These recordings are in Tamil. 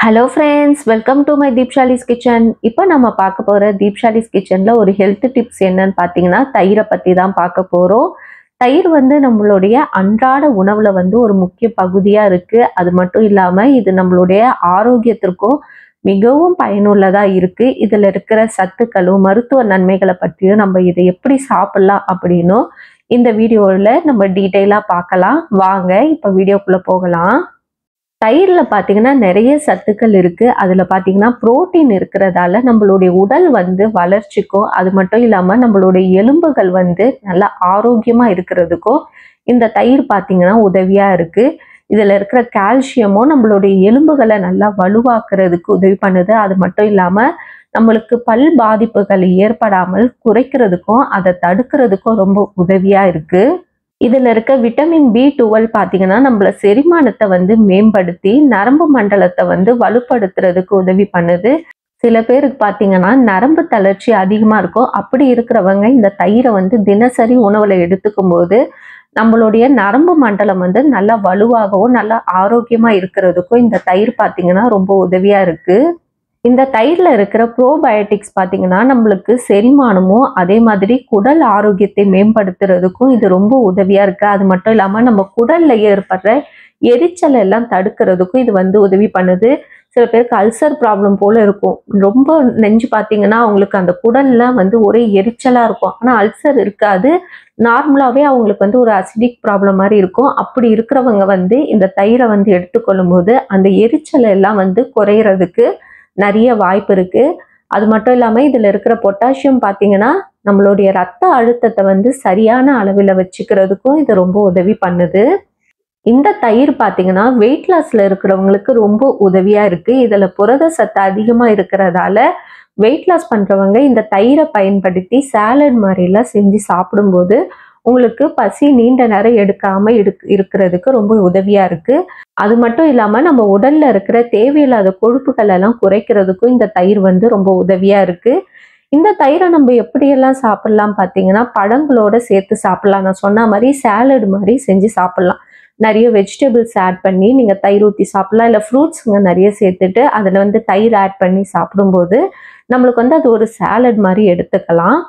Hello friends, welcome to my Deepshali's kitchen. இப்போ நம்ம பார்க்க போகிற தீப்ஷாலிஸ் கிச்சனில் ஒரு ஹெல்த் டிப்ஸ் என்னன்னு பார்த்தீங்கன்னா, தயிரை பற்றி தான் பார்க்க போகிறோம். தயிர் வந்து நம்மளுடைய அன்றாட உணவில் வந்து ஒரு முக்கிய பகுதியாக இருக்குது. அது மட்டும் இல்லாமல் இது நம்மளுடைய ஆரோக்கியத்திற்கும் மிகவும் பயனுள்ளதாக இருக்குது. இதில் இருக்கிற சத்துக்களும் மருத்துவ நன்மைகளை பற்றியும் நம்ம இதை எப்படி சாப்பிட்லாம் அப்படின்னும் இந்த வீடியோவில் நம்ம டீட்டெயிலாக பார்க்கலாம். வாங்க இப்போ வீடியோக்குள்ளே போகலாம். தயிர்ல பார்த்தீங்கன்னா நிறைய சத்துக்கள் இருக்கு. அதுல பார்த்தீங்கன்னா புரோட்டீன் இருக்கிறதால நம்மளுடைய உடல் வந்து வளர்ச்சிக்கும், அது மட்டும் இல்லாம நம்மளுடைய எலும்புகள் வந்து நல்லா ஆரோக்கியமா இருக்கிறதுக்கும் இந்த தயிர் பார்த்தீங்கன்னா உதவியா இருக்கு. இதுல இருக்கிற கால்சியமும் நம்மளுடைய எலும்புகளை நல்லா வலுவாக்குறதுக்கு உதவி பண்ணுது. அது மட்டும் இல்லாம நம்மளுக்கு பல் பாதிப்புகள் ஏற்படாமல் குறைக்கிறதுக்கும் அதை தடுக்கிறதுக்கும் ரொம்ப உதவியா இருக்கு. இதில் இருக்க விட்டமின் B12 பார்த்தீங்கன்னா நம்மள செரிமானத்தை வந்து மேம்படுத்தி நரம்பு மண்டலத்தை வந்து வலுப்படுத்துறதுக்கு உதவி பண்ணுது. சில பேருக்கு பார்த்தீங்கன்னா நரம்பு தளர்ச்சி அதிகமாக இருக்கும். அப்படி இருக்கிறவங்க இந்த தயிரை வந்து தினசரி உணவில் எடுத்துக்கும் போது நம்மளுடைய நரம்பு மண்டலம் வந்து நல்லா வலுவாகவும் நல்லா ஆரோக்கியமாக இருக்கிறதுக்கும் இந்த தயிர் பார்த்தீங்கன்னா ரொம்ப உதவியாக இருக்குது. இந்த தயிர்ல இருக்கிற ப்ரோபயோட்டிக்ஸ் பார்த்தீங்கன்னா நம்மளுக்கு செரிமானமும் அதே மாதிரி குடல் ஆரோக்கியத்தை மேம்படுத்துறதுக்கும் இது ரொம்ப உதவியா இருக்கு. அது மட்டும் இல்லாம நம்ம குடல்ல ஏற்படுற எரிச்சல் எல்லாம் தடுக்கிறதுக்கும் இது வந்து உதவி பண்ணுது. சில பேருக்கு அல்சர் ப்ராப்ளம் போல இருக்கும். ரொம்ப நெஞ்சு பார்த்தீங்கன்னா அவங்களுக்கு அந்த குடல்ல வந்து ஒரே எரிச்சலா இருக்கும். ஆனா அல்சர் இருக்காது. நார்மலாவே அவங்களுக்கு வந்து ஒரு அசிடிக் ப்ராப்ளம் மாதிரி இருக்கும். அப்படி இருக்கிறவங்க வந்து இந்த தயிரை வந்து எடுத்துக்கொள்ளும் போது அந்த எரிச்சல் எல்லாம் வந்து குறையிறதுக்கு நிறைய வாய்ப்பு இருக்கு. அது மட்டும் இல்லாம இதுல இருக்கிற பொட்டாசியம் பார்த்தீங்கன்னா நம்மளுடைய ரத்த அழுத்தத்தை வந்து சரியான அளவில் வச்சுக்கிறதுக்கும் இது ரொம்ப உதவி பண்ணுது. இந்த தயிர் பார்த்தீங்கன்னா வெயிட் லாஸ்ல இருக்கிறவங்களுக்கு ரொம்ப உதவியா இருக்கு. இதுல புரத சத்து அதிகமா இருக்கிறதால வெயிட் லாஸ் பண்றவங்க இந்த தயிரை பயன்படுத்தி சாலட் மாதிரிலாம் செஞ்சு சாப்பிடும்போது உங்களுக்கு பசி நீண்ட நேரம் எடுக்காம இருக்கிறதுக்கு ரொம்ப உதவியா இருக்கு. அது மட்டும் இல்லாம நம்ம உடல்ல இருக்கிற தேவையில்லாத கொழுப்புகள் எல்லாம் குறைக்கிறதுக்கும் இந்த தயிர் வந்து ரொம்ப உதவியா இருக்கு. இந்த தயிரை நம்ம எப்படியெல்லாம் சாப்பிடலாம் பார்த்தீங்கன்னா பழங்களோட சேர்த்து சாப்பிடலாம். நான் சொன்ன மாதிரி சாலட் மாதிரி செஞ்சு சாப்பிடலாம். நிறைய வெஜிடபிள்ஸ் ஆட் பண்ணி நீங்க தயிர் ஊற்றி சாப்பிடலாம். இல்லை ஃப்ரூட்ஸுங்க நிறைய சேர்த்துட்டு அதில் வந்து தயிர் ஆட் பண்ணி சாப்பிடும்போது நம்மளுக்கு வந்து அது ஒரு சாலட் மாதிரி எடுத்துக்கலாம்.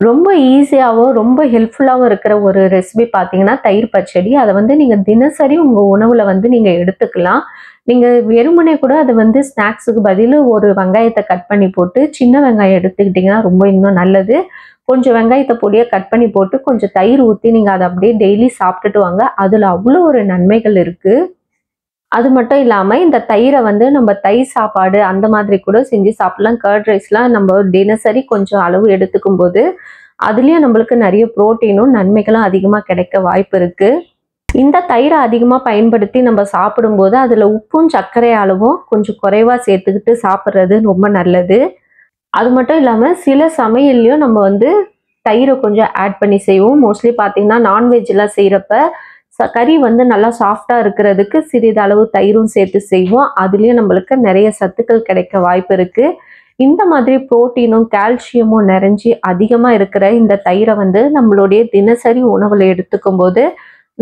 ரொம்ப ஈஸியாகவும் ரொம்ப ஹெல்ப்ஃபுல்லாகவும் இருக்கிற ஒரு ரெசிபி பார்த்தீங்கன்னா தயிர் பச்சடி. அதை வந்து நீங்கள் தினசரி உங்கள் உணவில் வந்து நீங்கள் எடுத்துக்கலாம். நீங்கள் வெறுமனே கூட அதை வந்து ஸ்நாக்ஸுக்கு பதில் ஒரு வெங்காயத்தை கட் பண்ணி போட்டு சின்ன வெங்காயம் எடுத்துக்கிட்டிங்கன்னா ரொம்ப இன்னும் நல்லது. கொஞ்சம் வெங்காயத்தை பொடியாக கட் பண்ணி போட்டு கொஞ்சம் தயிர் ஊற்றி நீங்கள் அதை அப்படியே டெய்லி சாப்பிட்டுட்டு வாங்க. அதில் அவ்வளோ ஒரு நன்மைகள் இருக்குது. அது மட்டும் இல்லாமல் இந்த தயிரை வந்து நம்ம தயிர் சாப்பாடு அந்த மாதிரி கூட செஞ்சு சாப்பிடலாம். கர்ட் ரைஸ்லாம் நம்ம தினசரி கொஞ்சம் அளவு எடுத்துக்கும் போது அதுலேயும் நம்மளுக்கு நிறைய புரோட்டீனும் நன்மைகளும் அதிகமாக கிடைக்க வாய்ப்பு இருக்கு. இந்த தயிரை அதிகமாக பயன்படுத்தி நம்ம சாப்பிடும்போது அதில் உப்பும் சர்க்கரை அளவும் கொஞ்சம் குறைவாக சேர்த்துக்கிட்டு சாப்பிட்றது ரொம்ப நல்லது. அது மட்டும் இல்லாமல் சில சமையல்லையும் நம்ம வந்து தயிரை கொஞ்சம் ஆட் பண்ணி செய்வோம். மோஸ்ட்லி பார்த்தீங்கன்னா நான்வெஜ்லாம் செய்கிறப்ப கறி வந்து நல்லா சாஃப்டாக இருக்கிறதுக்கு சிறிதளவு தயிரும் சேர்த்து செய்வோம். அதுலேயும் நம்மளுக்கு நிறைய சத்துக்கள் கிடைக்க வாய்ப்பு இருக்குது. இந்த மாதிரி புரோட்டீனும் கால்சியமும் நிறைஞ்சி அதிகமாக இருக்கிற இந்த தயிரை வந்து நம்மளுடைய தினசரி உணவில் எடுத்துக்கும் போது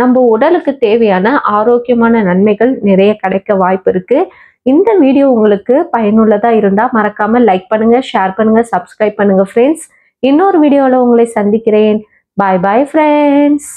நம்ம உடலுக்கு தேவையான ஆரோக்கியமான நன்மைகள் நிறைய கிடைக்க வாய்ப்பு இருக்குது. இந்த வீடியோ உங்களுக்கு பயனுள்ளதாக இருந்தால் மறக்காமல் லைக் பண்ணுங்கள், ஷேர் பண்ணுங்கள், சப்ஸ்கிரைப் பண்ணுங்கள் ஃப்ரெண்ட்ஸ். இன்னொரு வீடியோவில் உங்களை சந்திக்கிறேன். பாய் பாய் ஃப்ரெண்ட்ஸ்.